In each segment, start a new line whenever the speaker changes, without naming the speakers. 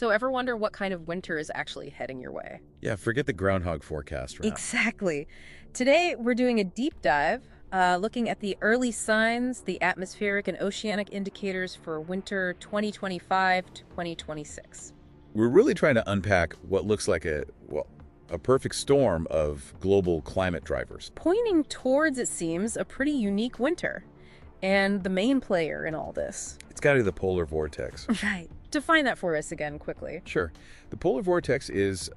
So ever wonder what kind of winter is actually heading your way?
Yeah, forget the groundhog forecast for now.
Exactly. Today, we're doing a deep dive, looking at the early signs, the atmospheric and oceanic indicators for winter 2025 to 2026.
We're really trying to unpack what looks like a perfect storm of global climate drivers.
Pointing towards, it seems, a pretty unique winter. And the main player in all this.
It's got to be the polar vortex.
Right. Define that for us again quickly.
Sure. The polar vortex is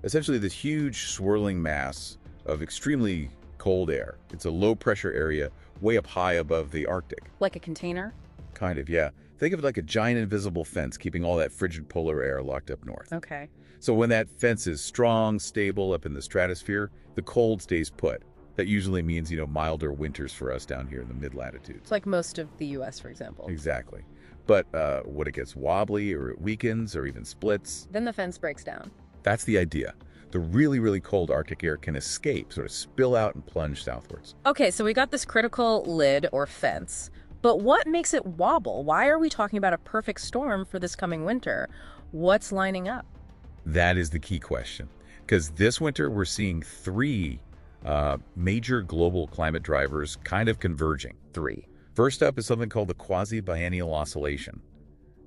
essentially this huge swirling mass of extremely cold air. It's a low-pressure area way up high above the Arctic.
Like a container?
Kind of, yeah. Think of it like a giant invisible fence keeping all that frigid polar air locked up north.
Okay.
So when that fence is strong, stable up in the stratosphere, the cold stays put. That usually means, milder winters for us down here in the mid-latitudes.
It's like most of the U.S., for example.
Exactly. But when it gets wobbly or it weakens or even splits,
Then the fence breaks down.
that's the idea. The really, really cold Arctic air can escape, sort of spill out and plunge southwards.
Okay, so we got this critical lid or fence. But what makes it wobble? Why are we talking about a perfect storm for this coming winter? What's lining up?
That is the key question. Because this winter, we're seeing three major global climate drivers kind of converging.
Three.
First up is something called the quasi-biennial oscillation,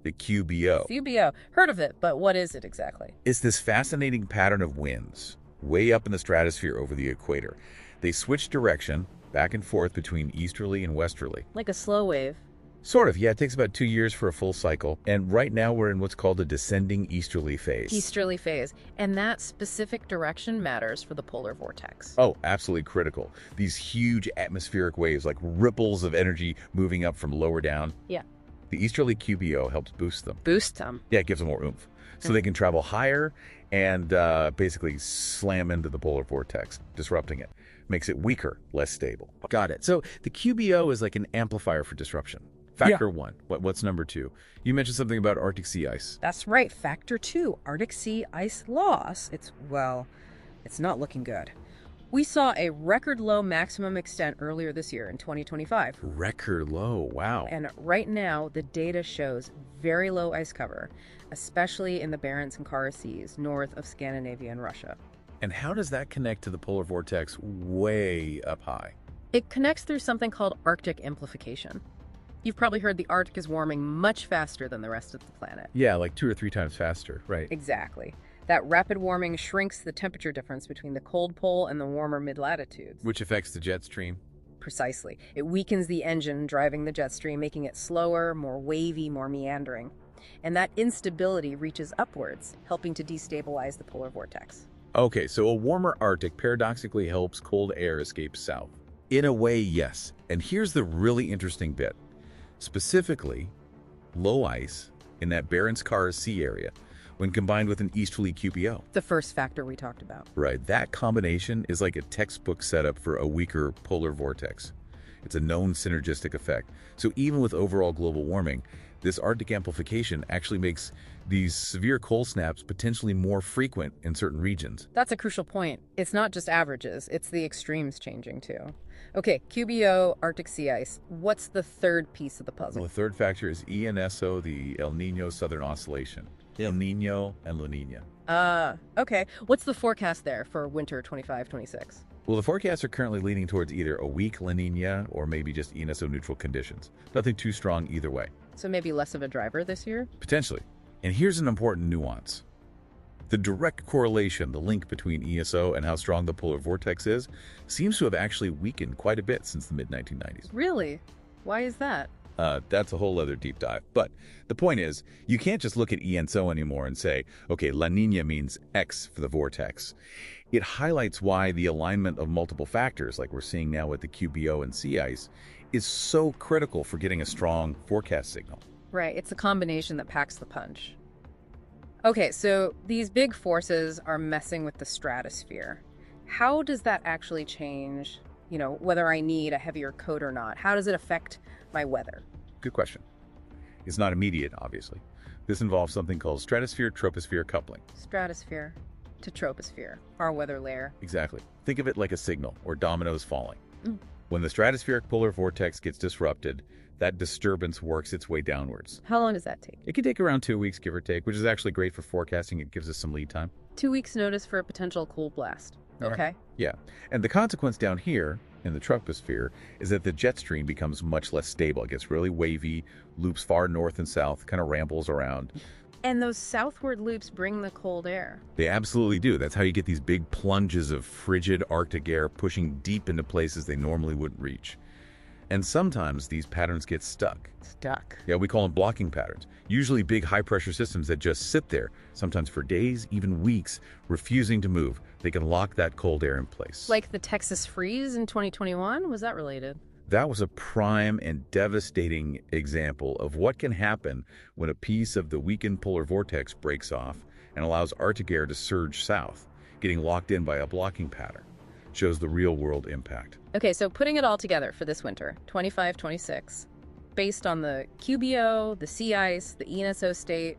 the QBO.
QBO. Heard of it, but what is it exactly?
It's this fascinating pattern of winds way up in the stratosphere over the equator. They switch direction back and forth between easterly and westerly.
Like a slow wave.
Sort of, yeah. It takes about 2 years for a full cycle. And right now we're in what's called a descending easterly phase.
Easterly phase. And that specific direction matters for the polar vortex.
Oh, absolutely critical. These huge atmospheric waves, like ripples of energy moving up from lower down.
Yeah.
The easterly QBO helps boost them.
Boost them.
Yeah, it gives them more oomph. So they can travel higher and basically slam into the polar vortex, disrupting it. Makes it weaker, less stable. Got it. So the QBO is like an amplifier for disruption. Factor one. What's number two? You mentioned something about Arctic sea ice.
That's right. Factor 2, Arctic sea ice loss. It's not looking good. We saw a record low maximum extent earlier this year in 2025.
Record low. Wow.
And right now, the data shows very low ice cover, especially in the Barents and Kara Seas, north of Scandinavia and Russia.
And how does that connect to the polar vortex way up high?
It connects through something called Arctic amplification. You've probably heard the Arctic is warming much faster than the rest of the planet.
Yeah, like 2 or 3 times faster, right?
Exactly. That rapid warming shrinks the temperature difference between the cold pole and the warmer mid-latitudes.
Which affects the jet stream.
Precisely. It weakens the engine driving the jet stream, making it slower, more wavy, more meandering. And that instability reaches upwards, helping to destabilize the polar vortex.
Okay, so a warmer Arctic paradoxically helps cold air escape south. In a way, yes. And here's the really interesting bit. Specifically, low ice in that Barents-Kara Sea area when combined with an easterly QBO.
The first factor we talked about.
Right, that combination is like a textbook setup for a weaker polar vortex. It's a known synergistic effect. So even with overall global warming, this Arctic amplification actually makes these severe cold snaps potentially more frequent in certain regions.
That's a crucial point. It's not just averages, it's the extremes changing too. Okay, QBO, Arctic sea ice. What's the third piece of the puzzle?
Well, the third factor is ENSO, the El Nino Southern Oscillation. El Nino and La Nina.
Okay. What's the forecast there for winter 25-26?
Well, the forecasts are currently leaning towards either a weak La Nina or maybe just ENSO neutral conditions. Nothing too strong either way.
So maybe less of a driver this year?
Potentially. And here's an important nuance. The direct correlation, the link between ESO and how strong the polar vortex is, seems to have actually weakened quite a bit since the mid-1990s.
Really? Why is that?
That's a whole other deep dive. But the point is, you can't just look at ENSO anymore and say, okay, La Nina means X for the vortex. It highlights why the alignment of multiple factors, like we're seeing now with the QBO and sea ice, is so critical for getting a strong forecast signal.
Right, it's a combination that packs the punch. Okay, so these big forces are messing with the stratosphere. How does that actually change, whether I need a heavier coat or not? How does it affect my weather?
Good question. It's not immediate, obviously. This involves something called stratosphere-troposphere coupling.
Stratosphere to troposphere, our weather layer.
Exactly. Think of it like a signal or dominoes falling. When the stratospheric polar vortex gets disrupted, that disturbance works its way downwards.
How long does that take?
It can take around 2 weeks, give or take, which is actually great for forecasting. It gives us some lead time.
2 weeks notice for a potential cold blast. Okay.
Yeah. And the consequence down here in the troposphere is that the jet stream becomes much less stable. It gets really wavy, loops far north and south, kind of rambles around.
And those southward loops bring the cold air.
They absolutely do. That's how you get these big plunges of frigid Arctic air pushing deep into places they normally wouldn't reach. And sometimes these patterns get stuck.
Stuck.
Yeah, we call them blocking patterns. Usually big high-pressure systems that just sit there, sometimes for days, even weeks, refusing to move. They can lock that cold air in place.
Like the Texas freeze in 2021? Was that related?
That was a prime and devastating example of what can happen when a piece of the weakened polar vortex breaks off and allows Arctic air to surge south, getting locked in by a blocking pattern. Shows the real-world impact.
Okay, so putting it all together for this winter, 25-26, based on the QBO, the sea ice, the ENSO state,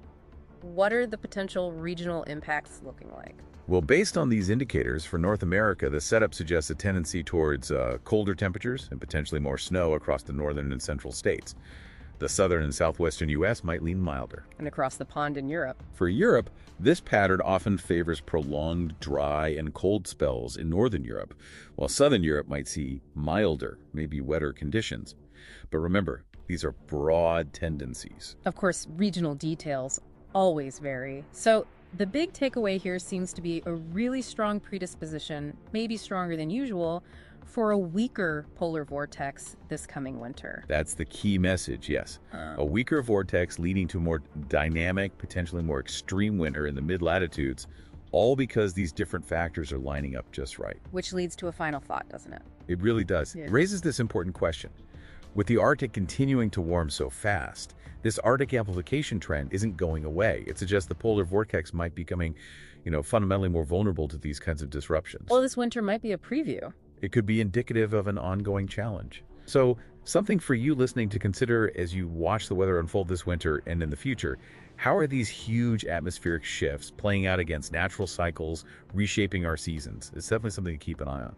what are the potential regional impacts looking like?
Well, based on these indicators, for North America, the setup suggests a tendency towards colder temperatures and potentially more snow across the northern and central states. The southern and southwestern U.S. might lean milder.
And across the pond in Europe.
For Europe, this pattern often favors prolonged dry and cold spells in northern Europe, while southern Europe might see milder, maybe wetter conditions. But remember, these are broad tendencies.
Of course, regional details always vary. So the big takeaway here seems to be a really strong predisposition, maybe stronger than usual, for a weaker polar vortex this coming winter.
That's the key message, yes. A weaker vortex leading to a more dynamic, potentially more extreme winter in the mid-latitudes, all because these different factors are lining up just right.
Which leads to a final thought, doesn't it?
It really does.
Yeah.
It raises this important question. With the Arctic continuing to warm so fast, this Arctic amplification trend isn't going away. It suggests the polar vortex might be becoming, fundamentally more vulnerable to these kinds of disruptions.
Well, this winter might be a preview.
It could be indicative of an ongoing challenge. So, something for you listening to consider as you watch the weather unfold this winter and in the future. How are these huge atmospheric shifts playing out against natural cycles, reshaping our seasons? It's definitely something to keep an eye on.